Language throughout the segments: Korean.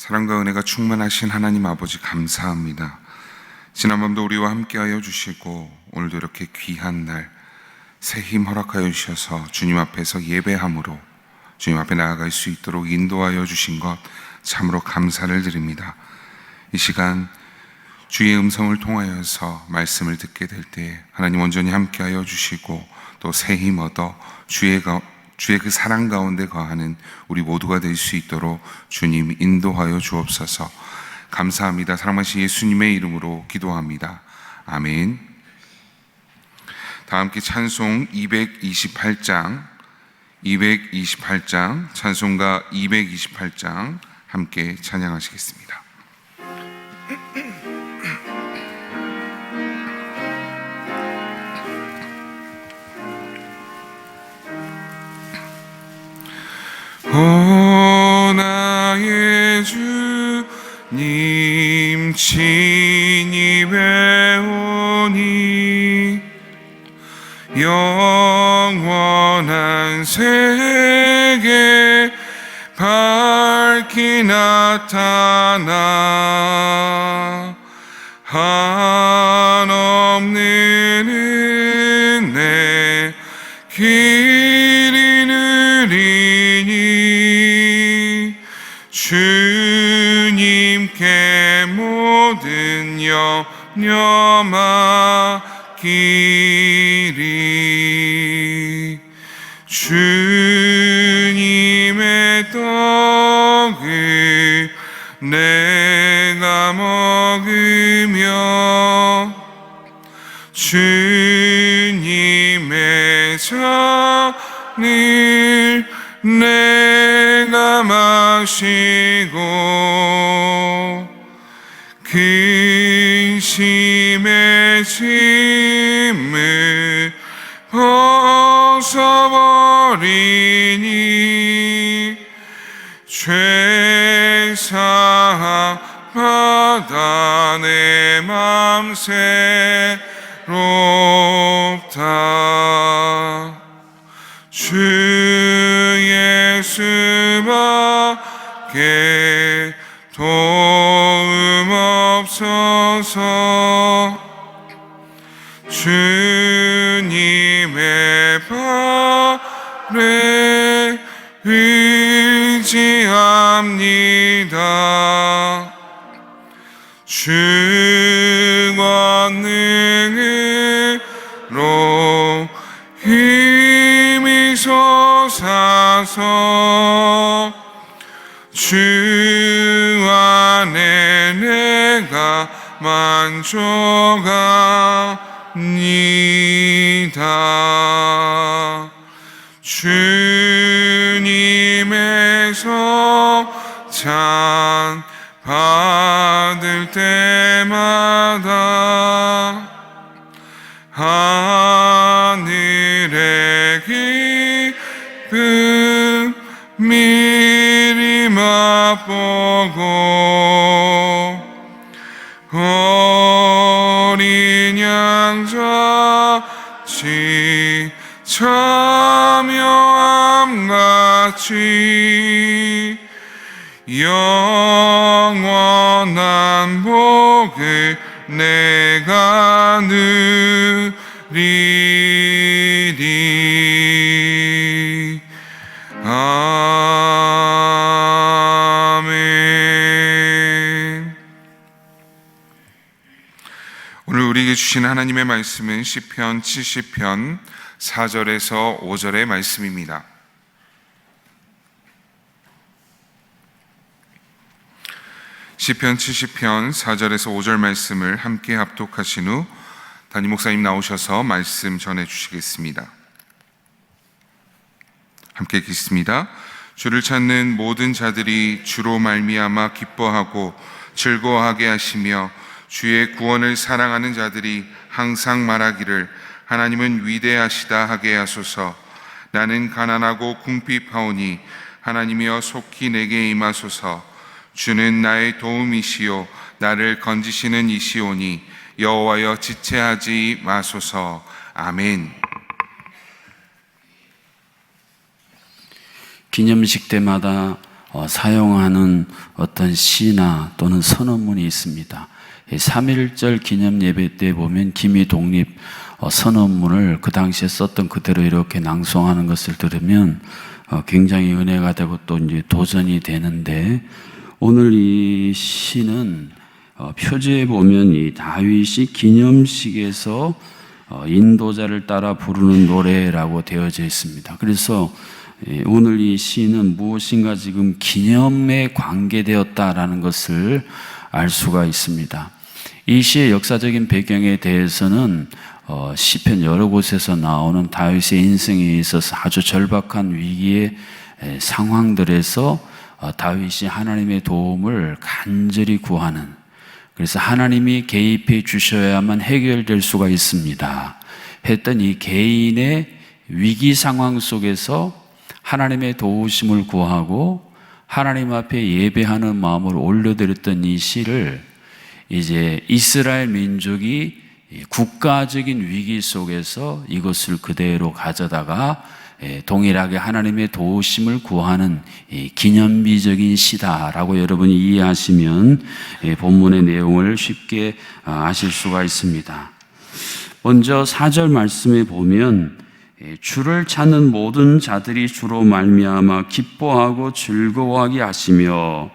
사랑과 은혜가 충만하신 하나님 아버지 감사합니다. 지난밤도 우리와 함께하여 주시고 오늘도 이렇게 귀한 날 새 힘 허락하여 주셔서 주님 앞에서 예배함으로 주님 앞에 나아갈 수 있도록 인도하여 주신 것 참으로 감사를 드립니다. 이 시간 주의 음성을 통하여서 말씀을 듣게 될 때 하나님 온전히 함께하여 주시고 또 새 힘 얻어 주의 그 사랑 가운데 거하는 우리 모두가 될 수 있도록 주님 인도하여 주옵소서. 감사합니다. 사랑하신 예수님의 이름으로 기도합니다. 아멘. 다 함께 찬송 228장 찬송가 228장 함께 찬양하시겠습니다. 오 나의 주님 친히 배우니 영원한 세계 밝히 나타나 한없는 은혜 길이 느리니 주님께 모든 염려 맡기리. 주님의 떡을 내가 먹으며 주님의 잔을 내가 마시고 근심의 짐을 벗어버리니 죄사함 받아 내 맘 새롭다. 주 예수밖에 도움 없어서 주님의 발에 의지합니다. 주 권능으로 힘이 솟아서 주 안에 내가 만족합니다. 주님에서 찬 받을 때마다 하늘의 기쁨 미리 맛보고 어린 양같이 참여함같이 영원한 복을 내가 누리리. 아멘. 오늘 우리에게 주신 하나님의 말씀은 시편 70편 4절에서 5절의 말씀입니다. 시편 70편 4절에서 5절 말씀을 함께 합독하신 후 담임 목사님 나오셔서 말씀 전해주시겠습니다. 함께 읽겠습니다. 주를 찾는 모든 자들이 주로 말미암아 기뻐하고 즐거워하게 하시며 주의 구원을 사랑하는 자들이 항상 말하기를 하나님은 위대하시다 하게 하소서. 나는 가난하고 궁핍하오니 하나님이여 속히 내게 임하소서. 주는 나의 도움이시요 나를 건지시는 이시오니 여호와여 지체하지 마소서. 아멘. 기념식 때마다 사용하는 어떤 시나 또는 선언문이 있습니다. 3.1절 기념 예배 때 보면 기미 독립 선언문을 그 당시에 썼던 그대로 이렇게 낭송하는 것을 들으면 굉장히 은혜가 되고 또 이제 도전이 되는데, 오늘 이 시는 표지에 보면 이 다윗이 기념식에서 인도자를 따라 부르는 노래라고 되어져 있습니다. 그래서 오늘 이 시는 무엇인가 지금 기념에 관계되었다라는 것을 알 수가 있습니다. 이 시의 역사적인 배경에 대해서는 시편 여러 곳에서 나오는 다윗의 인생에 있어서 아주 절박한 위기의 상황들에서 다윗이 하나님의 도움을 간절히 구하는, 그래서 하나님이 개입해 주셔야만 해결될 수가 있습니다 했던 이 개인의 위기 상황 속에서 하나님의 도우심을 구하고 하나님 앞에 예배하는 마음을 올려드렸던 이 시를 이제 이스라엘 민족이 국가적인 위기 속에서 이것을 그대로 가져다가 동일하게 하나님의 도우심을 구하는 기념비적인 시다라고 여러분이 이해하시면 본문의 내용을 쉽게 아실 수가 있습니다. 먼저 4절 말씀에 보면 주를 찾는 모든 자들이 주로 말미암아 기뻐하고 즐거워하게 하시며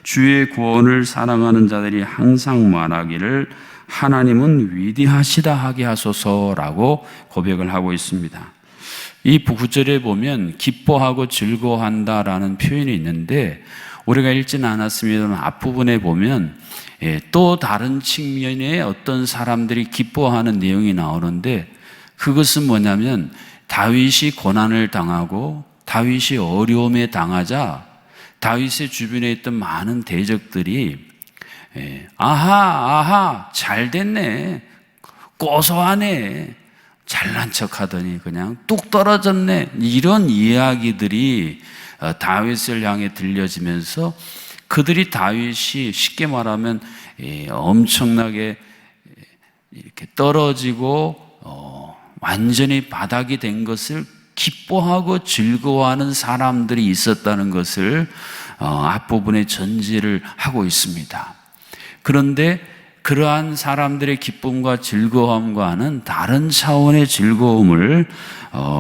주의 구원을 사랑하는 자들이 항상 말하기를 하나님은 위대하시다 하게 하소서라고 고백을 하고 있습니다. 이 9절에 보면 기뻐하고 즐거워한다라는 표현이 있는데, 우리가 읽지는 않았습니다만 앞부분에 보면 또 다른 측면의 어떤 사람들이 기뻐하는 내용이 나오는데, 그것은 뭐냐면 다윗이 고난을 당하고 다윗이 어려움에 당하자 다윗의 주변에 있던 많은 대적들이 아하 잘 됐네, 고소하네, 잘난 척하더니 그냥 뚝 떨어졌네, 이런 이야기들이 다윗을 향해 들려지면서 그들이 다윗이 쉽게 말하면 엄청나게 이렇게 떨어지고 완전히 바닥이 된 것을 기뻐하고 즐거워하는 사람들이 있었다는 것을 앞부분에 전제를 하고 있습니다. 그런데 그러한 사람들의 기쁨과 즐거움과는 다른 차원의 즐거움을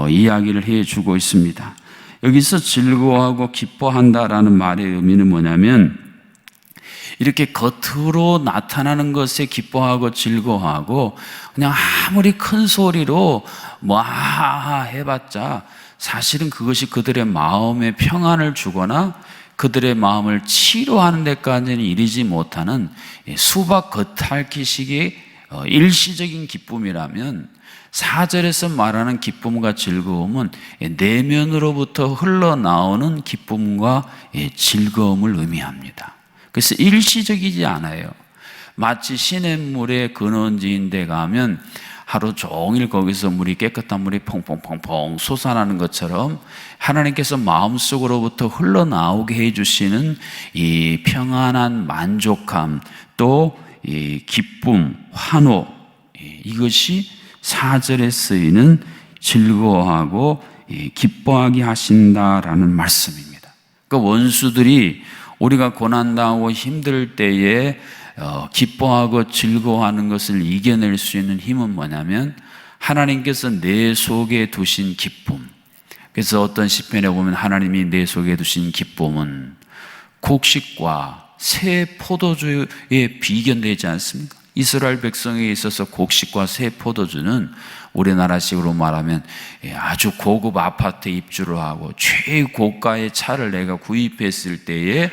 이야기를 해주고 있습니다. 여기서 즐거워하고 기뻐한다라는 말의 의미는 뭐냐면, 이렇게 겉으로 나타나는 것에 기뻐하고 즐거워하고 그냥 아무리 큰 소리로 뭐 아하 해봤자 사실은 그것이 그들의 마음에 평안을 주거나 그들의 마음을 치료하는 데까지는 이르지 못하는 수박 겉핥기식의 일시적인 기쁨이라면, 4절에서 말하는 기쁨과 즐거움은 내면으로부터 흘러나오는 기쁨과 즐거움을 의미합니다. 그래서 일시적이지 않아요. 마치 시냇물에 근원지인 데 가면 하루 종일 거기서 물이, 깨끗한 물이 퐁퐁퐁퐁 솟아나는 것처럼 하나님께서 마음속으로부터 흘러나오게 해주시는 이 평안한 만족함, 또 이 기쁨, 환호, 이것이 4절에 쓰이는 즐거워하고 기뻐하게 하신다라는 말씀입니다. 그러니까 원수들이 우리가 고난당하고 힘들 때에 기뻐하고 즐거워하는 것을 이겨낼 수 있는 힘은 뭐냐면, 하나님께서 내 속에 두신 기쁨. 그래서 어떤 시편에 보면 하나님이 내 속에 두신 기쁨은 곡식과 새 포도주에 비견되지 않습니까? 이스라엘 백성에 있어서 곡식과 새 포도주는 우리나라식으로 말하면 아주 고급 아파트 입주를 하고 최고가의 차를 내가 구입했을 때의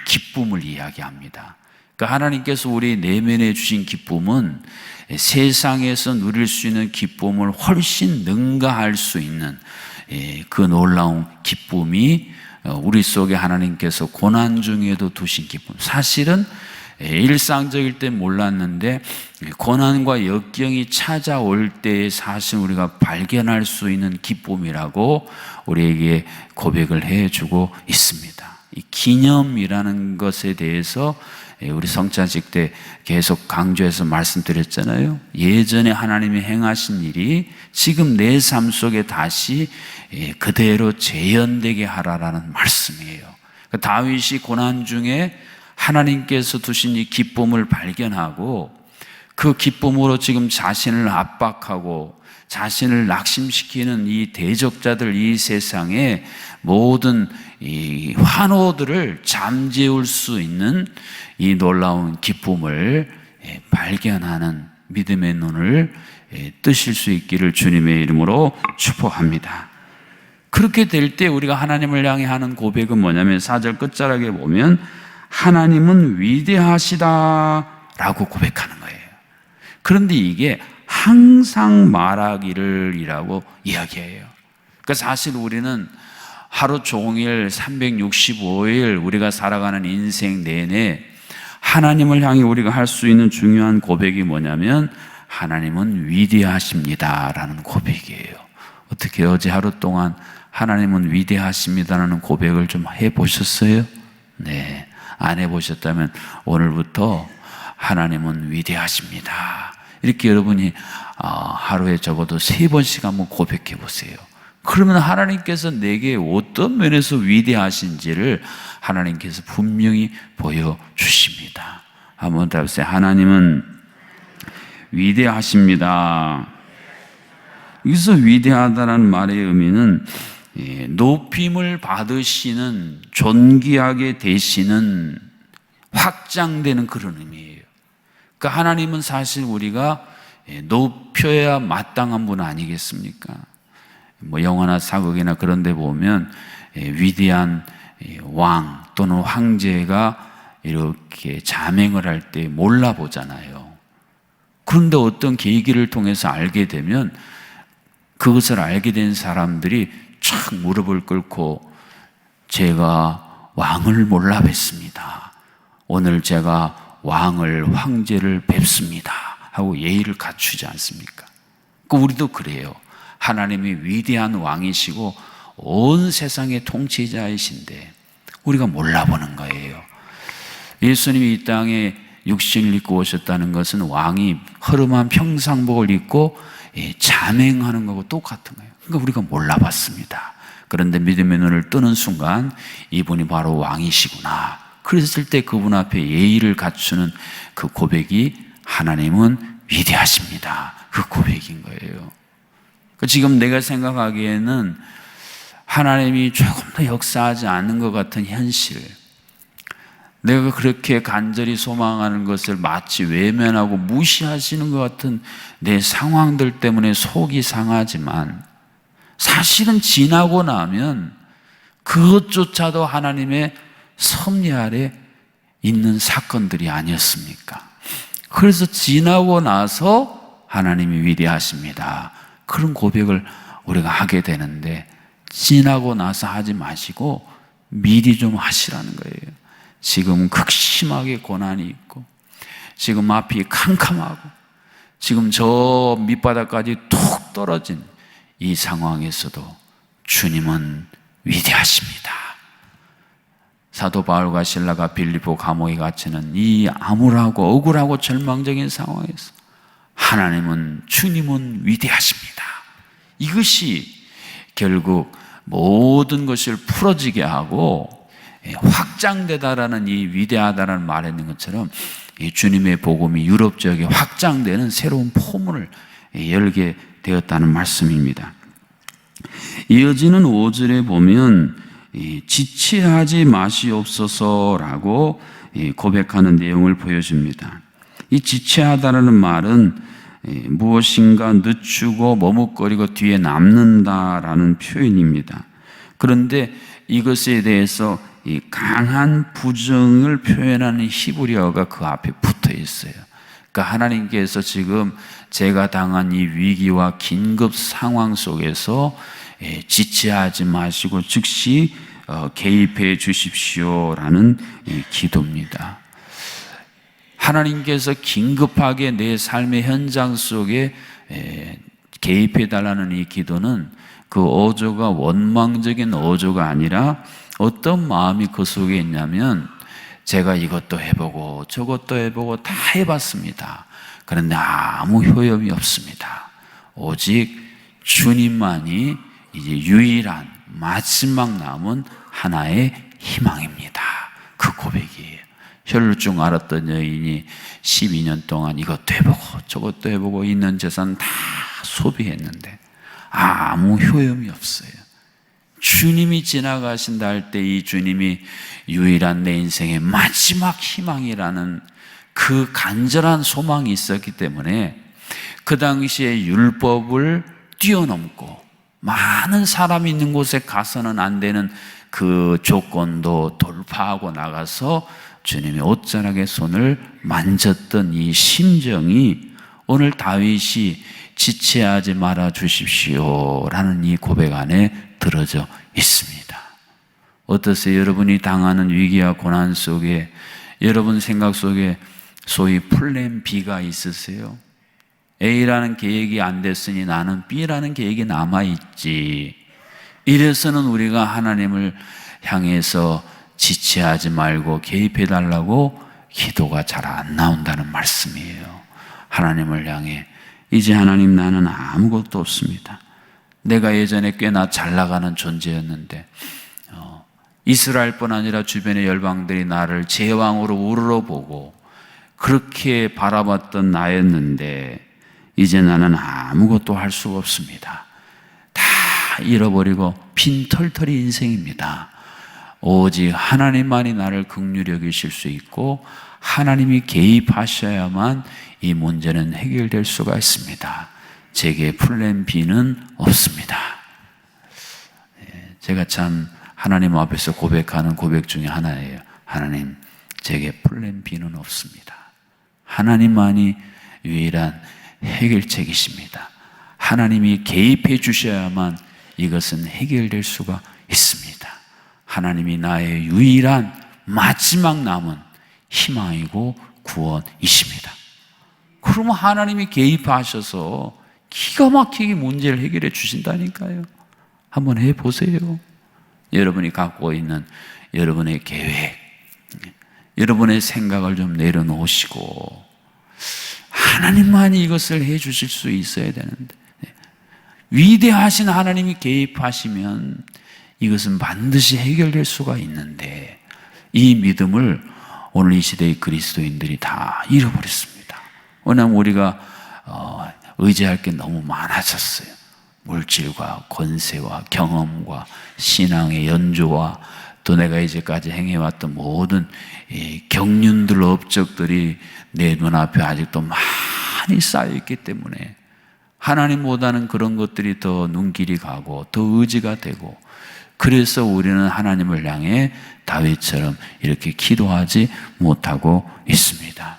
기쁨을 이야기합니다. 그러니까 하나님께서 우리 내면에 주신 기쁨은 세상에서 누릴 수 있는 기쁨을 훨씬 능가할 수 있는 그 놀라운 기쁨이 우리 속에 하나님께서 고난 중에도 두신 기쁨. 사실은 일상적일 때 몰랐는데 고난과 역경이 찾아올 때에 사실 우리가 발견할 수 있는 기쁨이라고 우리에게 고백을 해주고 있습니다. 이 기념이라는 것에 대해서 우리 성찬식 때 계속 강조해서 말씀드렸잖아요. 예전에 하나님이 행하신 일이 지금 내 삶 속에 다시 그대로 재현되게 하라라는 말씀이에요. 다윗이 고난 중에 하나님께서 두신 이 기쁨을 발견하고 그 기쁨으로 지금 자신을 압박하고 자신을 낙심시키는 이 대적자들, 이 세상의 모든 이 환호들을 잠재울 수 있는 이 놀라운 기쁨을 발견하는 믿음의 눈을 뜨실 수 있기를 주님의 이름으로 축복합니다. 그렇게 될 때 우리가 하나님을 향해 하는 고백은 뭐냐면 4절 끝자락에 보면 하나님은 위대하시다라고 고백하는 거예요. 그런데 이게 항상 말하기를이라고 이야기해요. 그러니까 사실 우리는 하루 종일 365일 우리가 살아가는 인생 내내 하나님을 향해 우리가 할 수 있는 중요한 고백이 뭐냐면 하나님은 위대하십니다라는 고백이에요. 어떻게 어제 하루 동안 하나님은 위대하십니다라는 고백을 좀 해보셨어요? 네, 안 해보셨다면 오늘부터 하나님은 위대하십니다. 이렇게 여러분이 하루에 적어도 3번씩 한번 고백해 보세요. 그러면 하나님께서 내게 어떤 면에서 위대하신지를 하나님께서 분명히 보여주십니다. 한번 더 해보세요. 하나님은 위대하십니다. 여기서 위대하다는 말의 의미는 높임을 받으시는, 존귀하게 되시는, 확장되는 그런 의미예요. 그러니까 하나님은 사실 우리가 높여야 마땅한 분 아니겠습니까? 뭐 영화나 사극이나 그런 데 보면 위대한 왕 또는 황제가 이렇게 자맹을 할 때 몰라보잖아요. 그런데 어떤 계기를 통해서 알게 되면 그것을 알게 된 사람들이 촥 무릎을 꿇고 제가 왕을 몰라 뵀습니다. 오늘 제가 왕을, 황제를 뵙습니다 하고 예의를 갖추지 않습니까? 우리도 그래요. 하나님이 위대한 왕이시고 온 세상의 통치자이신데 우리가 몰라보는 거예요. 예수님이 이 땅에 육신을 입고 오셨다는 것은 왕이 허름한 평상복을 입고 자맹하는 거하고 똑같은 거예요. 그러니까 우리가 몰라봤습니다. 그런데 믿음의 눈을 뜨는 순간 이분이 바로 왕이시구나. 그랬을 때 그분 앞에 예의를 갖추는 그 고백이 하나님은 위대하십니다. 그 고백인 거예요. 지금 내가 생각하기에는 하나님이 조금 더 역사하지 않는 것 같은 현실, 내가 그렇게 간절히 소망하는 것을 마치 외면하고 무시하시는 것 같은 내 상황들 때문에 속이 상하지만 사실은 지나고 나면 그것조차도 하나님의 섭리 아래 있는 사건들이 아니었습니까? 그래서 지나고 나서 하나님이 위대하십니다. 그런 고백을 우리가 하게 되는데 지나고 나서 하지 마시고 미리 좀 하시라는 거예요. 지금 극심하게 고난이 있고 지금 앞이 캄캄하고 지금 저 밑바닥까지 툭 떨어진 이 상황에서도 주님은 위대하십니다. 사도 바울과 실라가 빌립보 감옥에 갇히는 이 암울하고 억울하고 절망적인 상황에서 하나님은, 주님은 위대하십니다. 이것이 결국 모든 것을 풀어지게 하고 확장되다라는 이 위대하다라는 말에 있는 것처럼 이 주님의 복음이 유럽 지역에 확장되는 새로운 포문을 열게 되었다는 말씀입니다. 이어지는 5절에 보면 지체하지 마시옵소서라고 고백하는 내용을 보여줍니다. 이 지체하다라는 말은 무엇인가 늦추고 머뭇거리고 뒤에 남는다라는 표현입니다. 그런데 이것에 대해서 이 강한 부정을 표현하는 히브리어가 그 앞에 붙어 있어요. 그러니까 하나님께서 지금 제가 당한 이 위기와 긴급 상황 속에서 지체하지 마시고 즉시 개입해 주십시오라는 기도입니다. 하나님께서 긴급하게 내 삶의 현장 속에 개입해 달라는 이 기도는 그 어조가 원망적인 어조가 아니라 어떤 마음이 그 속에 있냐면 제가 이것도 해보고 저것도 해보고 다 해봤습니다. 그런데 아무 효험이 없습니다. 오직 주님만이 이제 유일한 마지막 남은 하나의 희망입니다. 그 고백이에요. 혈루증 앓았던 여인이 12년 동안 이것도 해보고 저것도 해보고 있는 재산 다 소비했는데 아무 효험이 없어요. 주님이 지나가신다 할 때 이 주님이 유일한 내 인생의 마지막 희망이라는 그 간절한 소망이 있었기 때문에 그 당시에 율법을 뛰어넘고 많은 사람이 있는 곳에 가서는 안 되는 그 조건도 돌파하고 나가서 주님의 옷자락의 손을 만졌던 이 심정이 오늘 다윗이 지체하지 말아 주십시오라는 이 고백 안에 들어져 있습니다. 어떠세요? 여러분이 당하는 위기와 고난 속에 여러분 생각 속에 소위 플랜 B가 있으세요? A라는 계획이 안 됐으니 나는 B라는 계획이 남아있지. 이래서는 우리가 하나님을 향해서 지체하지 말고 개입해달라고 기도가 잘 안 나온다는 말씀이에요. 하나님을 향해 이제 하나님 나는 아무것도 없습니다. 내가 예전에 꽤나 잘 나가는 존재였는데 이스라엘뿐 아니라 주변의 열방들이 나를 제왕으로 우러러보고 그렇게 바라봤던 나였는데 이제 나는 아무것도 할 수가 없습니다. 다 잃어버리고 빈털터리 인생입니다. 오직 하나님만이 나를 긍휼히 여기실 수 있고 하나님이 개입하셔야만 이 문제는 해결될 수가 있습니다. 제게 플랜 B는 없습니다. 제가 참 하나님 앞에서 고백하는 고백 중에 하나예요. 하나님, 제게 플랜 B는 없습니다. 하나님만이 유일한 해결책이십니다. 하나님이 개입해 주셔야만 이것은 해결될 수가 있습니다. 하나님이 나의 유일한 마지막 남은 희망이고 구원이십니다. 그러면 하나님이 개입하셔서 기가 막히게 문제를 해결해 주신다니까요. 한번 해보세요. 여러분이 갖고 있는 여러분의 계획, 여러분의 생각을 좀 내려놓으시고 하나님만이 이것을 해 주실 수 있어야 되는데 위대하신 하나님이 개입하시면 이것은 반드시 해결될 수가 있는데 이 믿음을 오늘 이 시대의 그리스도인들이 다 잃어버렸습니다. 왜냐하면 우리가 의지할 게 너무 많아졌어요. 물질과 권세와 경험과 신앙의 연조와 또 내가 이제까지 행해왔던 모든 이 경륜들, 업적들이 내 눈앞에 아직도 많이 쌓여있기 때문에 하나님보다는 그런 것들이 더 눈길이 가고 더 의지가 되고 그래서 우리는 하나님을 향해 다윗처럼 이렇게 기도하지 못하고 있습니다.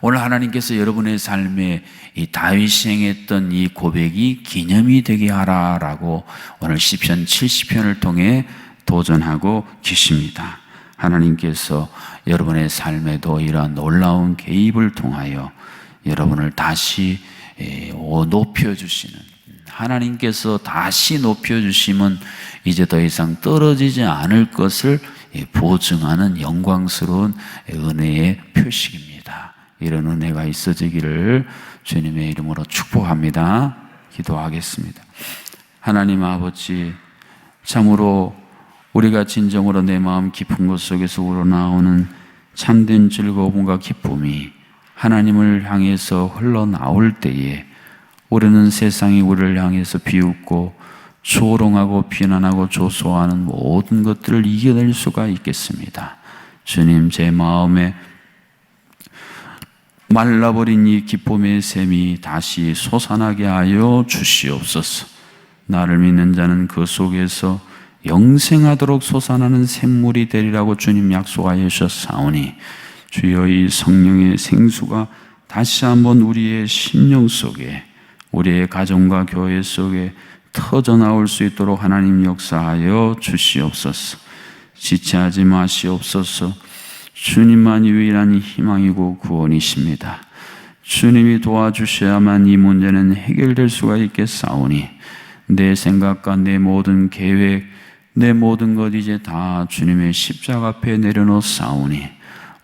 오늘 하나님께서 여러분의 삶에 이 다윗이 행했던 이 고백이 기념이 되게 하라라고 오늘 시편 70편을 통해 도전하고 계십니다. 하나님께서 여러분의 삶에도 이러한 놀라운 개입을 통하여 여러분을 다시 높여주시는, 하나님께서 다시 높여주시면 이제 더 이상 떨어지지 않을 것을 보증하는 영광스러운 은혜의 표식입니다. 이런 은혜가 있어지기를 주님의 이름으로 축복합니다. 기도하겠습니다. 하나님 아버지, 참으로 우리가 진정으로 내 마음 깊은 곳 속에서 우러나오는 참된 즐거움과 기쁨이 하나님을 향해서 흘러나올 때에 우리는 세상이 우리를 향해서 비웃고 조롱하고 비난하고 조소하는 모든 것들을 이겨낼 수가 있겠습니다. 주님, 제 마음에 말라버린 이 기쁨의 샘이 다시 솟아나게 하여 주시옵소서. 나를 믿는 자는 그 속에서 영생하도록 솟아나는 샘물이 되리라고 주님 약속하여 주셨사오니 주여 이 성령의 생수가 다시 한번 우리의 심령 속에, 우리의 가정과 교회 속에 터져나올 수 있도록 하나님 역사하여 주시옵소서. 지체하지 마시옵소서. 주님만이 유일한 희망이고 구원이십니다. 주님이 도와주셔야만 이 문제는 해결될 수가 있겠사오니 내 생각과 내 모든 계획, 내 모든 것 이제 다 주님의 십자가 앞에 내려놓사오니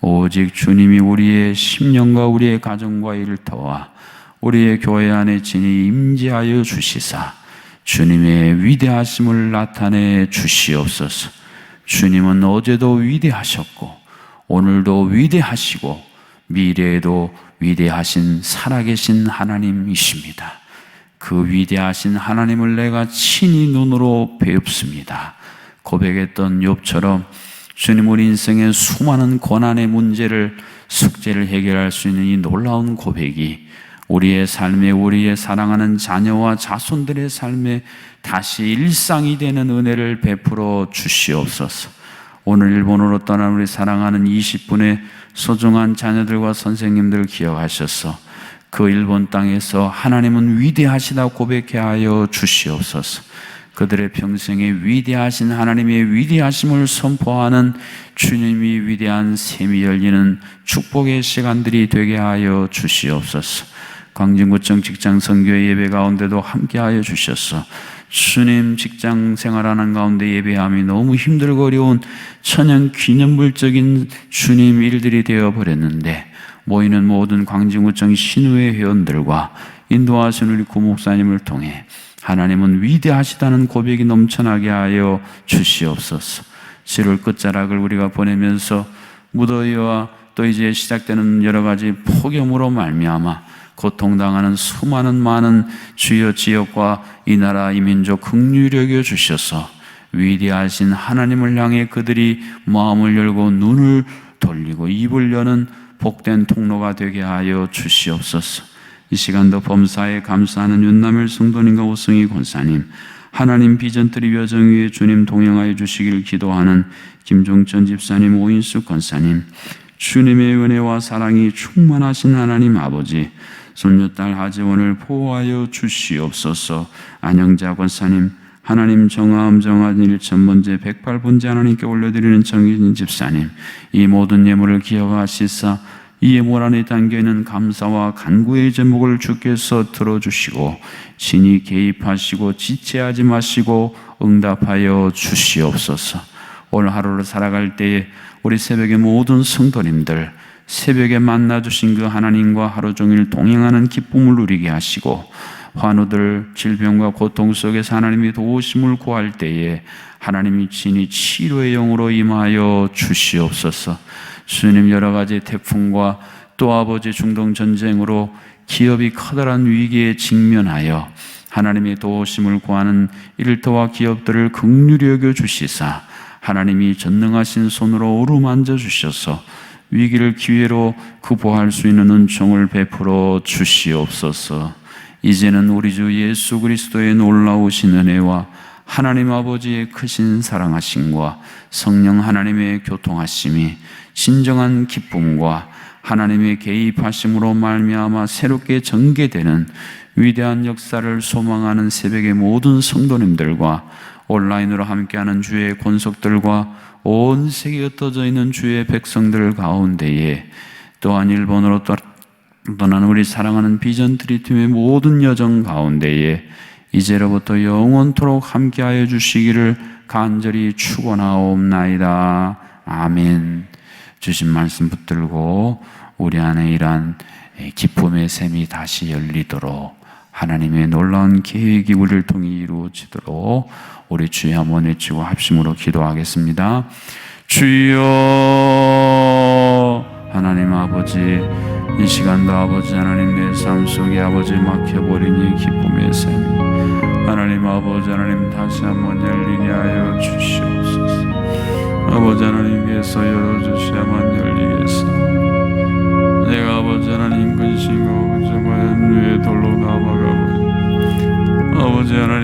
오직 주님이 우리의 심령과 우리의 가정과 일터와 우리의 교회 안에 진히 임재하여 주시사 주님의 위대하심을 나타내 주시옵소서. 주님은 어제도 위대하셨고 오늘도 위대하시고 미래에도 위대하신 살아계신 하나님이십니다. 그 위대하신 하나님을 내가 친히 눈으로 배웁습니다. 고백했던 욥처럼 주님, 우리 인생의 수많은 고난의 문제를, 숙제를 해결할 수 있는 이 놀라운 고백이 우리의 삶에, 우리의 사랑하는 자녀와 자손들의 삶에 다시 일상이 되는 은혜를 베풀어 주시옵소서. 오늘 일본으로 떠난 우리 사랑하는 20분의 소중한 자녀들과 선생님들 기억하셔서 그 일본 땅에서 하나님은 위대하시다 고백해 하여 주시옵소서. 그들의 평생에 위대하신 하나님의 위대하심을 선포하는 주님이 위대한 셈이 열리는 축복의 시간들이 되게 하여 주시옵소서. 광진구청 직장선교회 예배 가운데도 함께하여 주셔서 주님, 직장 생활하는 가운데 예배함이 너무 힘들고 어려운 천연 기념물적인 주님 일들이 되어버렸는데 모이는 모든 광진구청 신우회 회원들과 인도하신 우리 구목사님을 통해 하나님은 위대하시다는 고백이 넘쳐나게 하여 주시옵소서. 7월 끝자락을 우리가 보내면서 무더위와 또 이제 시작되는 여러 가지 폭염으로 말미암아 고통당하는 수많은 많은 주여 지역과 이 나라 이 민족 긍휼히 여겨 주셔서 위대하신 하나님을 향해 그들이 마음을 열고 눈을 돌리고 입을 여는 복된 통로가 되게 하여 주시옵소서. 이 시간도 범사에 감사하는 윤남일 성도님과 오승희 권사님, 하나님 비전트리 여정 위에 주님 동행하여 주시길 기도하는 김종천 집사님, 오인숙 권사님, 주님의 은혜와 사랑이 충만하신 하나님 아버지, 손녀딸 하재원을 보호하여 주시옵소서. 안영자 권사님, 하나님 정아음 정한 1,000번째 108번째 하나님께 올려드리는 정의진 집사님, 이 모든 예물을 기억하시사 이 예물 안에 담겨있는 감사와 간구의 제목을 주께서 들어주시고 친히 개입하시고 지체하지 마시고 응답하여 주시옵소서. 오늘 하루를 살아갈 때에 우리 새벽의 모든 성도님들 새벽에 만나주신 그 하나님과 하루 종일 동행하는 기쁨을 누리게 하시고 환우들 질병과 고통 속에서 하나님이 도우심을 구할 때에 하나님이 친히 치료의 영으로 임하여 주시옵소서. 주님, 여러 가지 태풍과 또 아버지 중동 전쟁으로 기업이 커다란 위기에 직면하여 하나님의 도우심을 구하는 일터와 기업들을 긍휼히 여겨 주시사 하나님이 전능하신 손으로 어루만져 주셔서 위기를 기회로 극복할 수 있는 은총을 베풀어 주시옵소서. 이제는 우리 주 예수 그리스도의 놀라우신 은혜와 하나님 아버지의 크신 사랑하심과 성령 하나님의 교통하심이 진정한 기쁨과 하나님의 개입하심으로 말미암아 새롭게 전개되는 위대한 역사를 소망하는 새벽의 모든 성도님들과 온라인으로 함께하는 주의 권속들과 온 세계에 흩어져 있는 주의 백성들 가운데에 또한 일본으로 떠난 우리 사랑하는 비전트리 팀의 모든 여정 가운데에 이제로부터 영원토록 함께하여 주시기를 간절히 축원하옵나이다. 아멘. 주신 말씀 붙들고 우리 안에 이러한 기쁨의 샘이 다시 열리도록 하나님의 놀라운 계획이 우리를 통해 이루어지도록 우리 주여 한번 외치고 합심으로 기도하겠습니다. 주여, 하나님 아버지, 이 시간도 아버지 하나님 내 삶 속에 아버지 막혀버린 이 기쁨의 샘 하나님 아버지 하나님 다시 한번 열리게 하여 주시옵소서. 아버지 하나님께서 열어주셔야만 열리겠습니다. 내가 아버지 하나님 근심과 걱정과 염려에 돌로 남아가버려 아버지 하나님